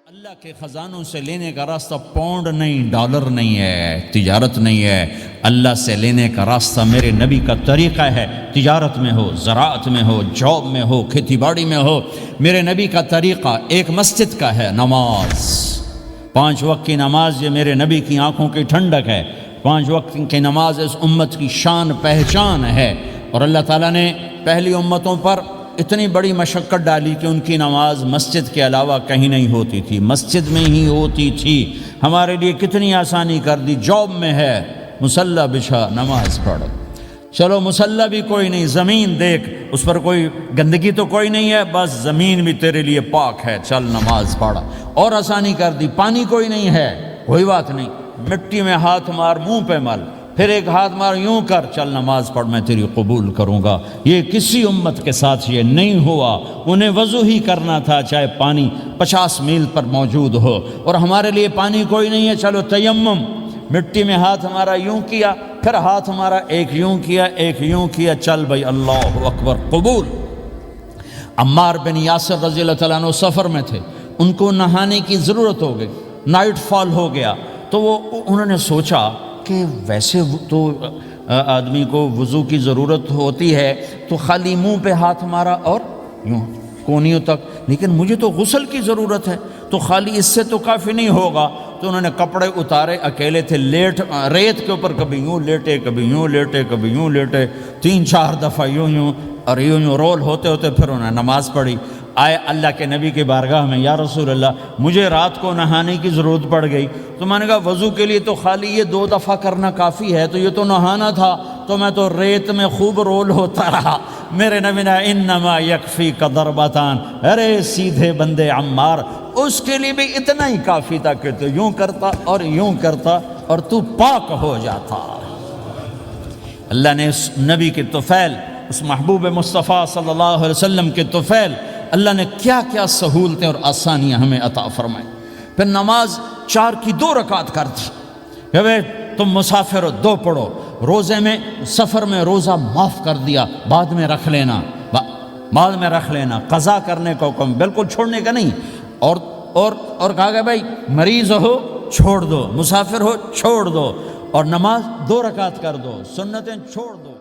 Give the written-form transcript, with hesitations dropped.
اللہ کے خزانوں سے لینے کا راستہ پاؤنڈ نہیں، ڈالر نہیں ہے، تجارت نہیں ہے۔ اللہ سے لینے کا راستہ میرے نبی کا طریقہ ہے۔ تجارت میں ہو، زراعت میں ہو، جاب میں ہو، کھیتی باڑی میں ہو، میرے نبی کا طریقہ ایک مسجد کا ہے، نماز۔ 5 وقت کی نماز یہ میرے نبی کی آنکھوں کی ٹھنڈک ہے۔ 5 وقت کی نماز اس امت کی شان پہچان ہے۔ اور اللہ تعالیٰ نے پہلی امتوں پر اتنی بڑی مشقت ڈالی کہ ان کی نماز مسجد کے علاوہ کہیں نہیں ہوتی تھی، مسجد میں ہی ہوتی تھی۔ ہمارے لیے کتنی آسانی کر دی، جاب میں ہے مصلی بچھا نماز پڑھ، چلو مصلی بھی کوئی نہیں، زمین دیکھ اس پر کوئی گندگی تو کوئی نہیں ہے، بس زمین بھی تیرے لیے پاک ہے، چل نماز پڑھ۔ اور آسانی کر دی، پانی کوئی نہیں ہے، کوئی بات نہیں، مٹی میں ہاتھ مار، منہ پہ مل، پھر ایک ہاتھ مار، یوں کر، چل نماز پڑھ، میں تیری قبول کروں گا۔ یہ کسی امت کے ساتھ یہ نہیں ہوا، انہیں وضو ہی کرنا تھا چاہے پانی 50 میل پر موجود ہو۔ اور ہمارے لیے پانی کوئی نہیں ہے، چلو تیمم، مٹی میں ہاتھ ہمارا یوں کیا، پھر ہاتھ ہمارا ایک یوں کیا، ایک یوں کیا، چل بھائی اللہ اکبر، قبول۔ عمار بن یاسر رضی اللہ تعالیٰ عنہ سفر میں تھے، ان کو نہانے کی ضرورت ہو گئی، نائٹ فال ہو گیا، تو انہوں نے سوچا کہ ویسے تو آدمی کو وضو کی ضرورت ہوتی ہے تو خالی منہ پہ ہاتھ مارا اور یوں کونیوں تک، لیکن مجھے تو غسل کی ضرورت ہے، تو خالی اس سے تو کافی نہیں ہوگا۔ تو انہوں نے کپڑے اتارے، اکیلے تھے، ریت کے اوپر کبھی یوں لیٹے، کبھی یوں لیٹے، کبھی یوں لیٹے، 3-4 دفعہ یوں یوں اور یوں یوں رول ہوتے ہوتے پھر انہوں نے نماز پڑھی۔ آئے اللہ کے نبی کی بارگاہ میں، یا رسول اللہ مجھے رات کو نہانے کی ضرورت پڑ گئی، تو میں نے کہا وضو کے لیے تو خالی یہ 2 دفعہ کرنا کافی ہے، تو یہ تو نہانا تھا، تو میں تو ریت میں خوب رول ہوتا رہا۔ میرے نبی نے انما یکفیک ضربتان، ارے سیدھے بندے عمار، اس کے لیے بھی اتنا ہی کافی تھا کہ تو یوں کرتا اور یوں کرتا اور تو پاک ہو جاتا۔ اللہ نے اس نبی کے طفیل، اس محبوب مصطفیٰ صلی اللہ علیہ وسلم کے طفیل، اللہ نے کیا کیا سہولتیں اور آسانیاں ہمیں عطا فرمائیں۔ پھر نماز 4 کی 2 رکعت کر دی کہ بھئی تم مسافر ہو 2 پڑھو، روزے میں سفر میں روزہ معاف کر دیا، بعد میں رکھ لینا، بعد میں رکھ لینا، قضا کرنے کو حکم، بالکل چھوڑنے کا نہیں۔ اور کہا کہ بھائی مریض ہو چھوڑ دو، مسافر ہو چھوڑ دو، اور نماز 2 رکعت کر دو، سنتیں چھوڑ دو۔